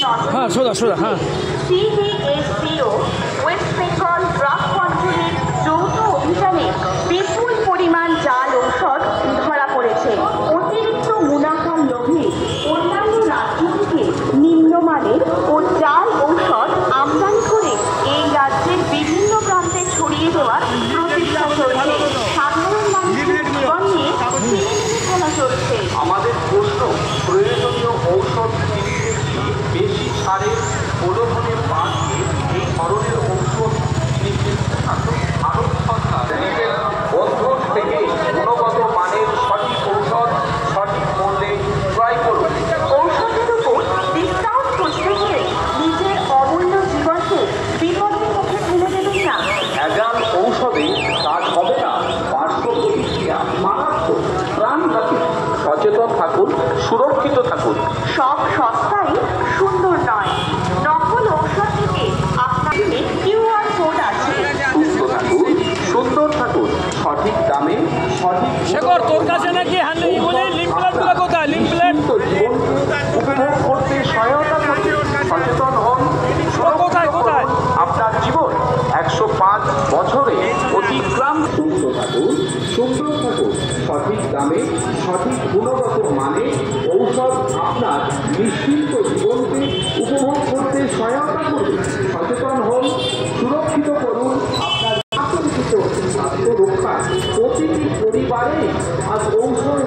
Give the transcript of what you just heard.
हाँ सोदा सोदा हाँ CBSCO West Bengal drug কন্ট্রোলের যৌথ অভিযানে বিপুল পরিমাণ জাল ঔষধ ধরা পড়েছে। অতিরিক্ত মুনাফার লোভে অন্যান্য রাজ্য থেকে নিম্নমানের ও জাল ঔষধ আমদানি করে এই রাজ্যের বিভিন্ন প্রান্তে ছড়িয়ে দেওয়ার প্রচেষ্টা চলছে। সাধারণ মানুষের জীবন নিয়ে খেলা চলছে। আমাদের প্রশ্ন, প্রয়োজনীয় ঔষধ বেশি সারের প্রলোভনে পা দিয়ে এই ধরনের ঔষধ ভারত সরকার বন্ধন থেকে গুণগত মানের সঠিক ঔষধ সঠিক মূল্যে ক্রয় করুন। ঔষধের উপর ডিসকাউন্ট করতে গিয়ে নিজের অমূল্য জীবনকে বিপদের মুখে ফেলে দেবেন না। ভেজাল ঔষধে কাজ হবে না, পার্শ্ব প্রতিক্রিয়া মারাত্মক, প্রাণঘাতী। সচেতন থাকুন, সুরক্ষিত থাকুন। সব সস্তাই সুন্দর নয়। নকল ঔষধ থেকে আপনার QR কোড আছে। সুস্থ থাকুন, সুন্দর থাকুন, সঠিক দামে সঠিক শেখর তোর কাছে নাকি হ্যান্ড বলে লিঙ্ক প্লেটগুলো কোথায় লিঙ্ক প্লেট উপভোগ করতে সহায়তা করতে সচেতন হন। কোথায় কোথায় আপনার জীবন 105 বছরে অতিক্রম। সুস্থ থাকুন, সুন্দর থাকুন, সঠিক দামে সঠিক গুণগত মানে ঔষধ আপনার নিশ্চিন্ত জীবনকে উপভোগ করতে সহায়তা করুন। সচেতন হন, সুরক্ষিত করুন আপনার আতঙ্কিত আত্মরক্ষা। প্রতিটি পরিবারে আজ ঔষধ